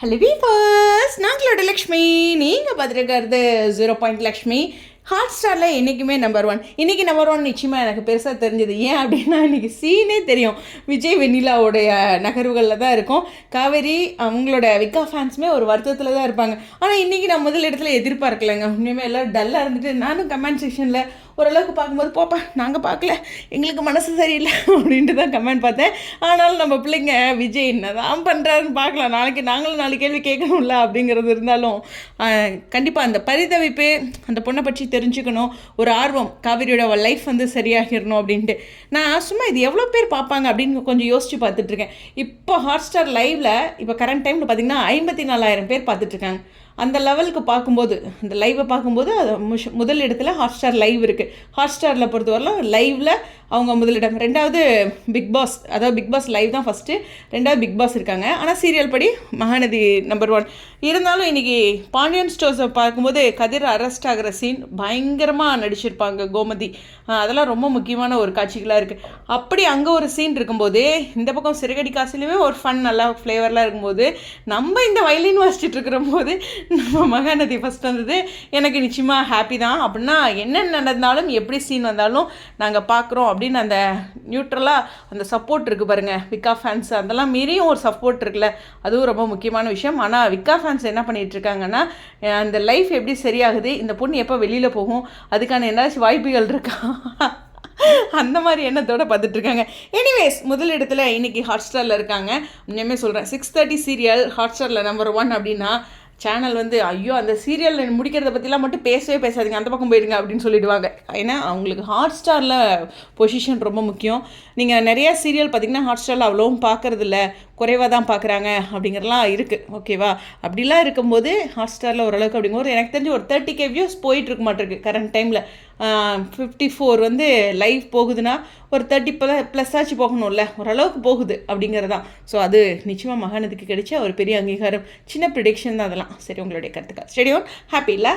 Hello viewers, நாங்களோட Lakshmi. நீங்கள் பார்த்துருக்கிறது 0 Lakshmi. Hot ஸ்டாரில் என்றைக்குமே நம்பர் 1. இன்றைக்கி நம்பர் 1 நிச்சயமாக எனக்கு பெருசாக தெரிஞ்சது. ஏன் அப்படின்னா இன்றைக்கி சீனே தெரியும். விஜய் வெண்ணிலாவுடைய நகர்வுகளில் தான் இருக்கும். காவேரி அவங்களோட விக்கா ஃபேன்ஸுமே ஒரு வருத்தத்தில் தான் இருப்பாங்க. ஆனால் இன்றைக்கி நான் முதல் இடத்துல எதிர்பார்க்கலைங்க. உண்மையுமே எல்லோரும் டல்லாக இருந்துட்டு நானும் கமெண்ட் செக்ஷனில் ஓரளவுக்கு பார்க்கும்போது போப்பா நாங்கள் பார்க்கல, எங்களுக்கு மனசு சரியில்லை அப்படின்ட்டு தான் கமெண்ட் பார்த்தேன். ஆனாலும் நம்ம பிள்ளைங்க விஜய் என்ன தான் பண்ணுறாருன்னு பார்க்கலாம், நாளைக்கு நாங்களும் 4 கேள்வி கேட்கணும்ல அப்படிங்கிறது இருந்தாலும் கண்டிப்பாக அந்த பரிதவிப்பு, அந்த பொண்ணை பற்றி தெரிஞ்சுக்கணும், ஒரு ஆர்வம், காவிரியோட லைஃப் வந்து சரியாகிடணும் அப்படின்ட்டு. நான் சும்மா இது எவ்வளோ பேர் பார்ப்பாங்க அப்படின்னு கொஞ்சம் யோசித்து பார்த்துட்ருக்கேன். இப்போ ஹாட் ஸ்டார் லைவில் இப்போ கரண்ட் டைமில் பார்த்திங்கன்னா 54,000 பேர் பார்த்துட்ருக்காங்க. அந்த லெவலுக்கு பார்க்கும்போது, அந்த லைவை பார்க்கும்போது அது முதல் இடத்துல ஹாட் ஸ்டார் லைவ் இருக்குது. ஹாட் ஸ்டாரில் பொறுத்தவரைலாம் லைவில் அவங்க முதலிடம். ரெண்டாவது பிக் பாஸ், அதாவது பிக் பாஸ் லைவ் தான் ஃபஸ்ட்டு, ரெண்டாவது பிக் பாஸ் இருக்காங்க. ஆனால் சீரியல் படி மகாநதி நம்பர் 1. இருந்தாலும் இன்றைக்கி பாண்டியன் ஸ்டோர்ஸை பார்க்கும்போது கதிர் அரெஸ்ட் ஆகிற சீன் பயங்கரமாக நடிச்சிருப்பாங்க கோமதி. அதெல்லாம் ரொம்ப முக்கியமான ஒரு காட்சிகளாக இருக்குது. அப்படி அங்கே ஒரு சீன் இருக்கும்போது, இந்த பக்கம் சிறுகடி காசுலேயுமே ஒரு ஃபன் நல்லா ஃப்ளேவர்லாம் இருக்கும்போது, நம்ம இந்த வயலின் வாசிச்சுட்டு இருக்கிற போது நம்ம மகாநதி ஃபஸ்ட் வந்தது எனக்கு நிச்சயமாக ஹாப்பி தான். அப்படின்னா என்ன நடந்தாலும் எப்படி சீன் வந்தாலும் நாங்கள் பார்க்குறோம் அப்படின்னு அந்த நியூட்ரலாக அந்த சப்போர்ட் இருக்குது பாருங்கள். விக்கா ஃபேன்ஸ் அதெல்லாம் மீறியும் ஒரு சப்போர்ட் இருக்குல்ல, அதுவும் ரொம்ப முக்கியமான விஷயம். ஆனால் விக்கா ஃபேன்ஸ் என்ன பண்ணிகிட்டு இருக்காங்கன்னா, அந்த லைஃப் எப்படி சரியாகுது, இந்த பொண்ணு எப்போ வெளியில் போகும், அதுக்கான ஏதாச்சும் வாய்ப்புகள் இருக்கா, அந்த மாதிரி எண்ணத்தோடு பார்த்துட்ருக்காங்க. எனிவேஸ், முதல் இடத்துல இன்றைக்கி ஹாட் ஸ்டாரில் இருக்காங்க. உண்மையுமே சொல்கிறேன், 6:30 சீரியல் ஹாட் ஸ்டாரில் நம்பர் 1 அப்படின்னா சேனல் வந்து ஐயோ அந்த சீரியல் முடிக்கிறத பற்றிலாம் மட்டும் பேசவே பேசாதீங்க, அந்த பக்கம் போயிடுங்க அப்படின்னு சொல்லிடுவாங்க. ஏன்னா அவங்களுக்கு ஹாட் ஸ்டாரில் பொசிஷன் ரொம்ப முக்கியம். நீங்கள் நிறையா சீரியல் பார்த்திங்கன்னா ஹாட் ஸ்டாரில் அவ்வளோவும் பார்க்குறதில்ல, குறைவாக தான் பார்க்குறாங்க அப்படிங்கிறலாம் இருக்குது. ஓகேவா? அப்படிலாம் இருக்கும்போது ஹாட் ஸ்டாரில் ஓரளவுக்கு அப்படிங்கும்போது எனக்கு தெரிஞ்சு ஒரு 30K வியூஸ் போயிட்டுருக்கு மாட்டிருக்கு கரண்ட் டைமில். 54 வந்து லைவ் போகுதுன்னா ஒரு 30+ ஆச்சு போகணும்ல, ஓரளவுக்கு போகுது அப்படிங்கிறதான். ஸோ அது நிச்சயமாக மகாநதிக்கு கிடைச்ச ஒரு பெரிய அங்கீகாரம். சின்ன ப்ரிடிக்ஷன் தான் அதெல்லாம். சரி, உங்களுடைய கருத்துக்கள் ஸ்டேடியோன் ஹாப்பி இல்லை?